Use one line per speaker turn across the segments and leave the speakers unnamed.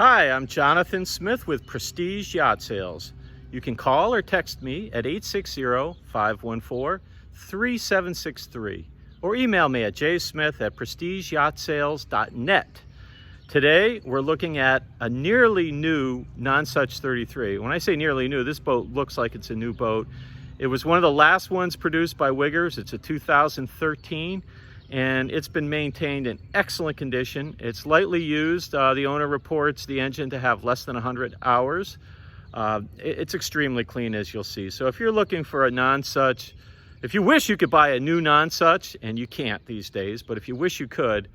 Hi, I'm Jonathan Smith with Prestige Yacht Sales. You can call or text me at 860-514-3763 or email me at jsmith@prestigeyaachtsales.net. Today, we're looking at a nearly new Nonsuch 33. When I say nearly new, this boat looks like it's a new boat. It was one of the last ones produced by Wiggers. It's a 2013. And it's been maintained in excellent condition. It's lightly used. The owner reports the engine to have less than 100 hours. It's extremely clean, as you'll see. So if you're looking for a Nonsuch, if you wish you could buy a new Nonsuch, and you can't these days, but if you wish you could,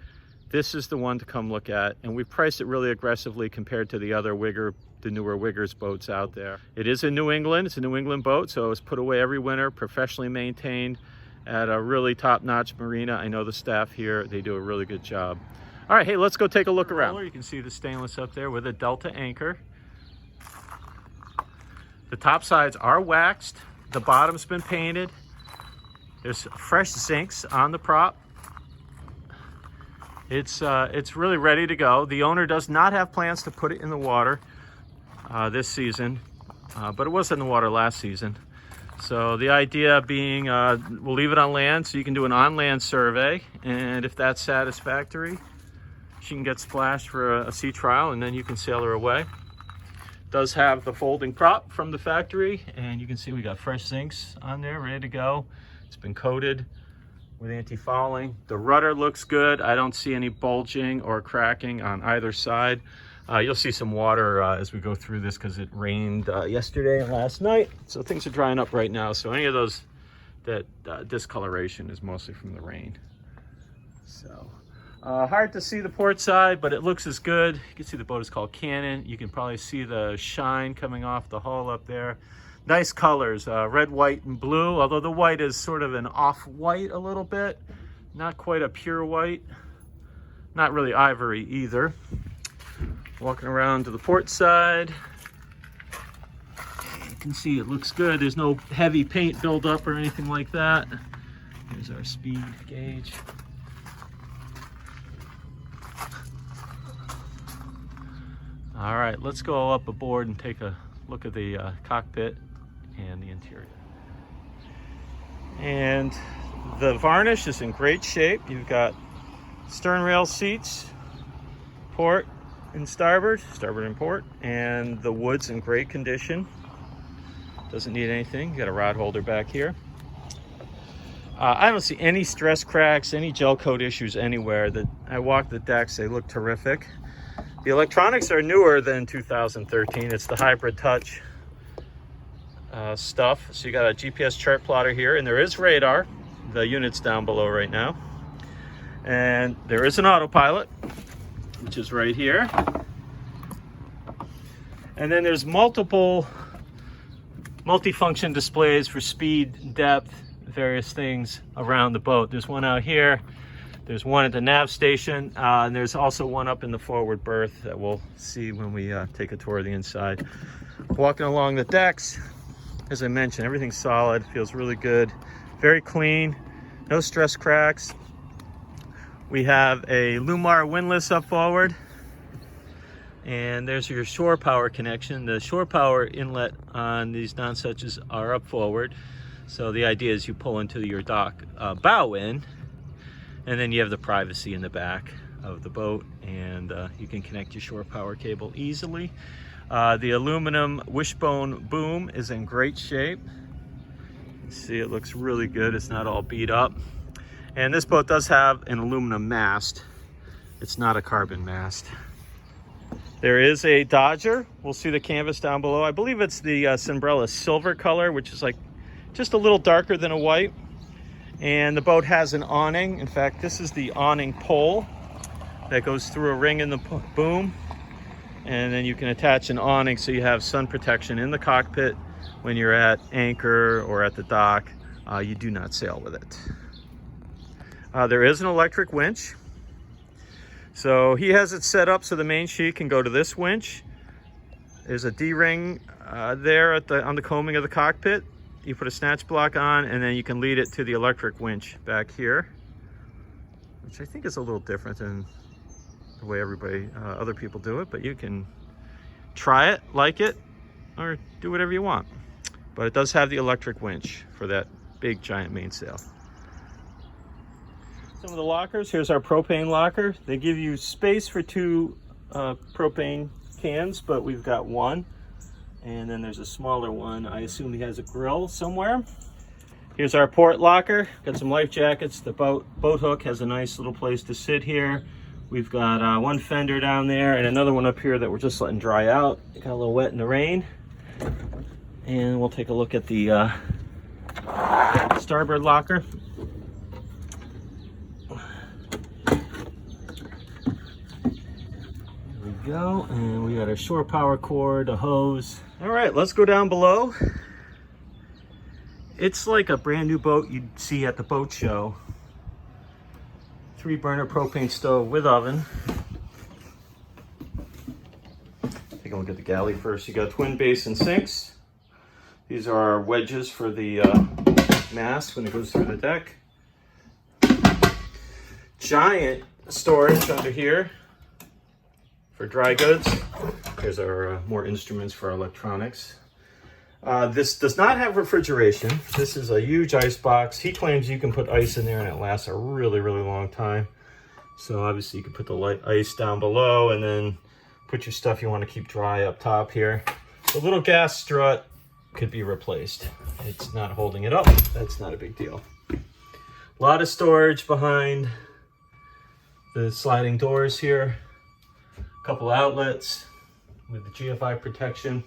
this is the one to come look at. And we've priced it really aggressively compared to the other the newer Wiggers boats out there. It is in New England. It's a New England boat, so it's put away every winter, professionally maintained at a really top-notch marina. I know the staff here, they do a really good job. All right, hey, let's go take a look around. You can see the stainless up there with a Delta anchor. The top sides are waxed. The bottom's been painted. There's fresh zincs on the prop. It's really ready to go. The owner does not have plans to put it in the water this season, but it was in the water last season. So the idea being, we'll leave it on land so you can do an on-land survey, and if that's satisfactory, she can get splashed for a sea trial, and then you can sail her away. It does have the folding prop from the factory, and you can see we got fresh zincs on there, ready to go. It's been coated with anti-fouling. The rudder looks good. I don't see any bulging or cracking on either side. You'll see some water as we go through this because it rained yesterday and last night. So things are drying up right now. So any of those, that discoloration is mostly from the rain. So hard to see the port side, but it looks as good. You can see the boat is called Cannon. You can probably see the shine coming off the hull up there. Nice colors, red, white, and blue. Although the white is sort of an off-white a little bit. Not quite a pure white. Not really ivory either. Walking around to the port side, you can see it looks good. There's no heavy paint buildup or anything like that. Here's our speed gauge. All right, let's go up aboard and take a look at the cockpit and the interior. And the varnish is in great shape. You've got stern rail seats, port and starboard and port, and the wood's in great condition. Doesn't need anything. You got a rod holder back here. I don't see any stress cracks, any gel coat issues anywhere. That I walk the decks, they look terrific. The electronics are newer than 2013. It's the hybrid touch stuff. So you got a GPS chart plotter here, and there is radar. The unit's down below right now. And there is an autopilot, which is right here. And then there's multi-function displays for speed, depth, various things around the boat. There's one out here. There's one at the nav station. And there's also one up in the forward berth that we'll see when we take a tour of the inside. Walking along the decks, as I mentioned, everything's solid, feels really good. Very clean, no stress cracks. We have a Lumar windlass up forward, and there's your shore power connection. The shore power inlet on these Nonsuches are up forward, so the idea is you pull into your dock bow end, and then you have the privacy in the back of the boat, and you can connect your shore power cable easily. The aluminum wishbone boom is in great shape. You can see it looks really good. It's not all beat up. And this boat does have an aluminum mast. It's not a carbon mast. There is a Dodger. We'll see the canvas down below. I believe it's the Sunbrella silver color, which is like just a little darker than a white. And the boat has an awning. In fact, this is the awning pole that goes through a ring in the boom. And then you can attach an awning so you have sun protection in the cockpit when you're at anchor or at the dock. You do not sail with it. There is an electric winch. So he has it set up so the main sheet can go to this winch. There's a D-ring there on the combing of the cockpit. You put a snatch block on, and then you can lead it to the electric winch back here, which I think is a little different than the way other people do it, but you can try it, like it, or do whatever you want. But it does have the electric winch for that big giant mainsail. Some of the lockers, here's our propane locker. They give you space for 2 propane cans, but we've got 1. And then there's a smaller one. I assume he has a grill somewhere. Here's our port locker. Got some life jackets. The boat hook has a nice little place to sit here. We've got 1 fender down there and another one up here that we're just letting dry out. It got a little wet in the rain. And we'll take a look at the starboard locker. Go, and we got our shore power cord, a hose. All right, let's go down below. It's like a brand new boat you'd see at the boat show. 3-burner propane stove with oven. Take a look at the galley first. You got twin basin sinks. These are our wedges for the mast when it goes through the deck. Giant storage under here for dry goods. Here's our more instruments for our electronics. This does not have refrigeration. This is a huge ice box. He claims you can put ice in there and it lasts a really, really long time. So obviously you can put the ice down below and then put your stuff you want to keep dry up top here. The little gas strut could be replaced. It's not holding it up. That's not a big deal. A lot of storage behind the sliding doors here. Couple outlets with the GFI protection.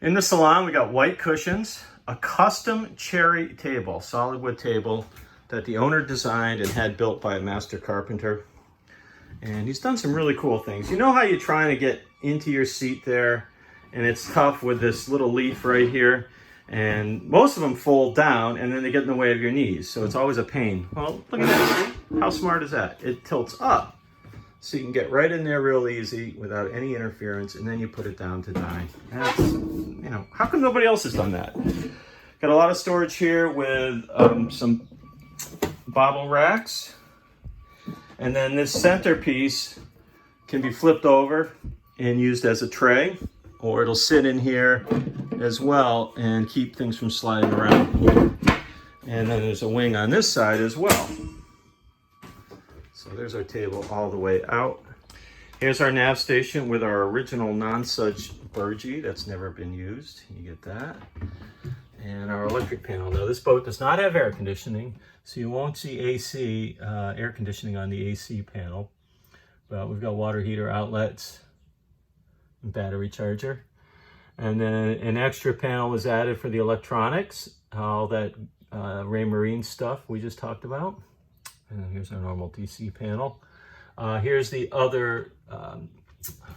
In the salon, we got white cushions, a custom cherry table, solid wood table that the owner designed and had built by a master carpenter. And he's done some really cool things. You know how you're trying to get into your seat there and it's tough with this little leaf right here, and most of them fold down and then they get in the way of your knees, so it's always a pain. Well, look at that. How smart is that? It tilts up. So you can get right in there real easy without any interference, and then you put it down to dine. That's, you know, how come nobody else has done that? Got a lot of storage here with some bottle racks. And then this centerpiece can be flipped over and used as a tray, or it'll sit in here as well and keep things from sliding around. And then there's a wing on this side as well. So there's our table all the way out. Here's our nav station with our original Nonsuch burgee that's never been used. You get that. And our electric panel. Now this boat does not have air conditioning, so you won't see AC, air conditioning on the AC panel. But we've got water heater outlets and battery charger. And then an extra panel was added for the electronics, all that Raymarine stuff we just talked about. And then here's our normal DC panel. Here's the other, I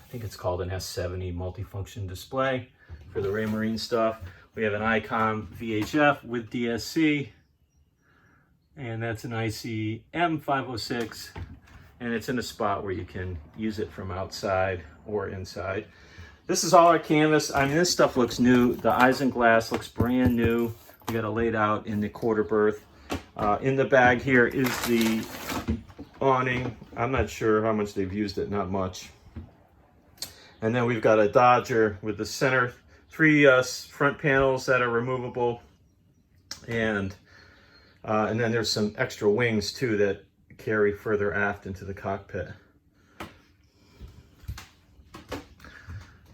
think it's called an S70 multifunction display for the Raymarine stuff. We have an ICOM VHF with DSC, and that's an IC M506, and it's in a spot where you can use it from outside or inside. This is all our canvas. I mean, this stuff looks new. The isinglass looks brand new. We got it laid out in the quarter berth. In the bag here is the awning. I'm not sure how much they've used it, not much. And then we've got a Dodger with the center, 3 front panels that are removable. And then there's some extra wings too that carry further aft into the cockpit.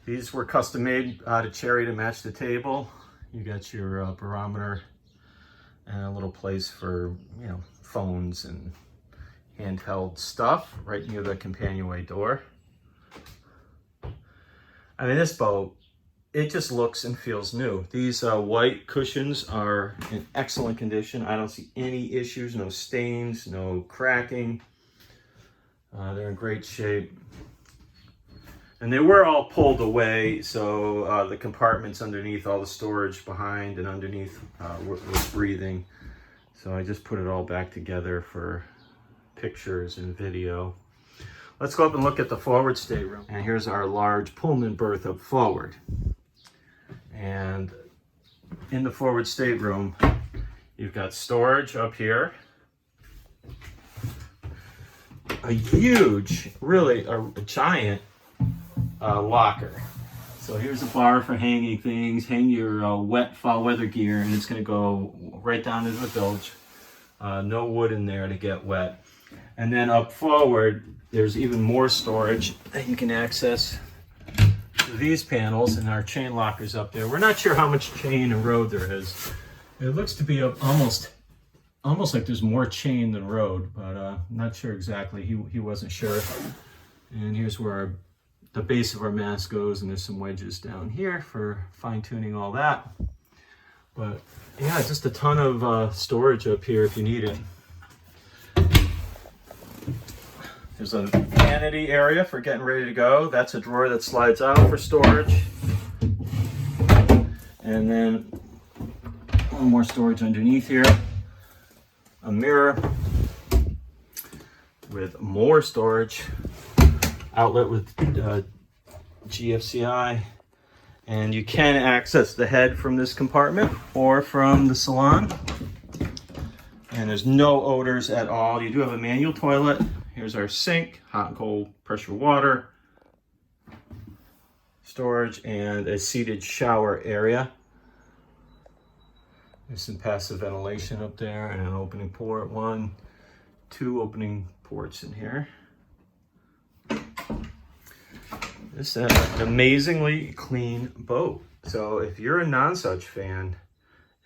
These were custom made out of cherry to match the table. You got your barometer and a little place for, you know, phones and handheld stuff right near the companionway door. I mean, this boat, it just looks and feels new. These white cushions are in excellent condition. I don't see any issues, no stains, no cracking. They're in great shape. And they were all pulled away, so the compartments underneath, all the storage behind and underneath was breathing. So I just put it all back together for pictures and video. Let's go up and look at the forward stateroom. And here's our large Pullman berth up forward. And in the forward stateroom, you've got storage up here. a huge, really a giant locker. So here's a bar for hanging things, hang your wet fall weather gear, and it's going to go right down into the bilge. No wood in there to get wet. And then up forward, there's even more storage that you can access through these panels, and our chain lockers up there. We're not sure how much chain and road there is. It looks to be almost like there's more chain than road, but not sure exactly. He wasn't sure. And here's where the base of our mast goes, and there's some wedges down here for fine-tuning all that. But yeah, just a ton of storage up here if you need it. There's a vanity area for getting ready to go. That's a drawer that slides out for storage. And then one more storage underneath here. A mirror with more storage. Outlet with GFCI. And you can access the head from this compartment or from the salon. And there's no odors at all. You do have a manual toilet. Here's our sink, hot and cold pressure water, storage, and a seated shower area. There's some passive ventilation up there and an opening port. 1, 2 opening ports in here. This is an amazingly clean boat. So if you're a Nonsuch fan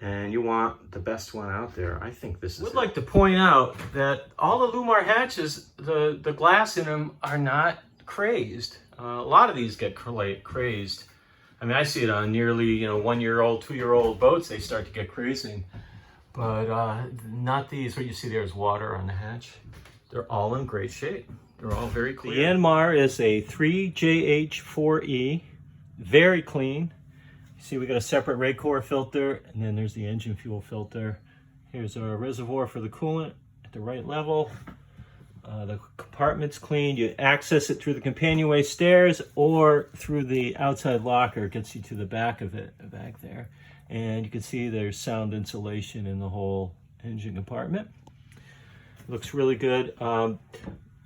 and you want the best one out there, I think this is it. I would like to point out that all the Lumar hatches, the glass in them are not crazed. A lot of these get crazed. I mean, I see it on nearly 1-year-old, 2-year-old boats. They start to get crazing, but not these. What you see there is water on the hatch. They're all in great shape. They're all very clean. The Yanmar is a 3JH4E, very clean. See, we got a separate Raycor filter, and then there's the engine fuel filter. Here's our reservoir for the coolant at the right level. The compartment's clean. You access it through the companionway stairs or through the outside locker. It gets you to the back of it, back there. And you can see there's sound insulation in the whole engine compartment. Looks really good.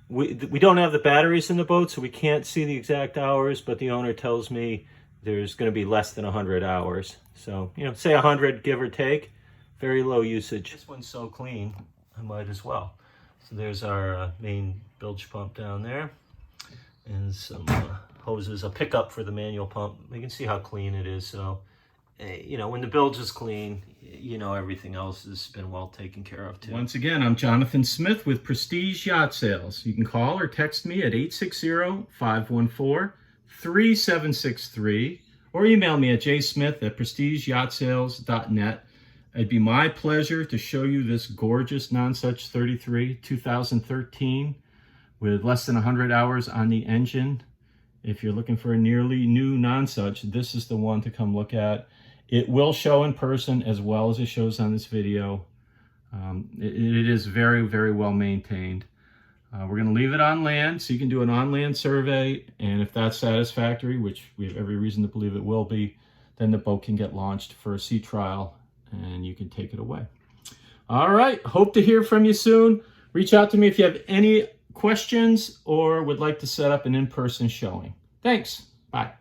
We don't have the batteries in the boat, so we can't see the exact hours, but the owner tells me there's going to be less than 100 hours. So, say 100, give or take. Very low usage. This one's so clean, I might as well. So there's our main bilge pump down there. And some hoses, a pickup for the manual pump. You can see how clean it is. So, when the bilge is clean, everything else has been well taken care of too. Once again, I'm Jonathan Smith with Prestige Yacht Sales. You can call or text me at 860-514-3763 or email me at jsmith@prestigeyaichtsales.net. It'd be my pleasure to show you this gorgeous Nonsuch 33 2013 with less than 100 hours on the engine. If you're looking for a nearly new Nonsuch, this is the one to come look at. It will show in person as well as it shows on this video. It is very, very well maintained. We're going to leave it on land, so you can do an on-land survey, and if that's satisfactory, which we have every reason to believe it will be, then the boat can get launched for a sea trial, and you can take it away. All right, hope to hear from you soon. Reach out to me if you have any questions or would like to set up an in-person showing. Thanks. Bye.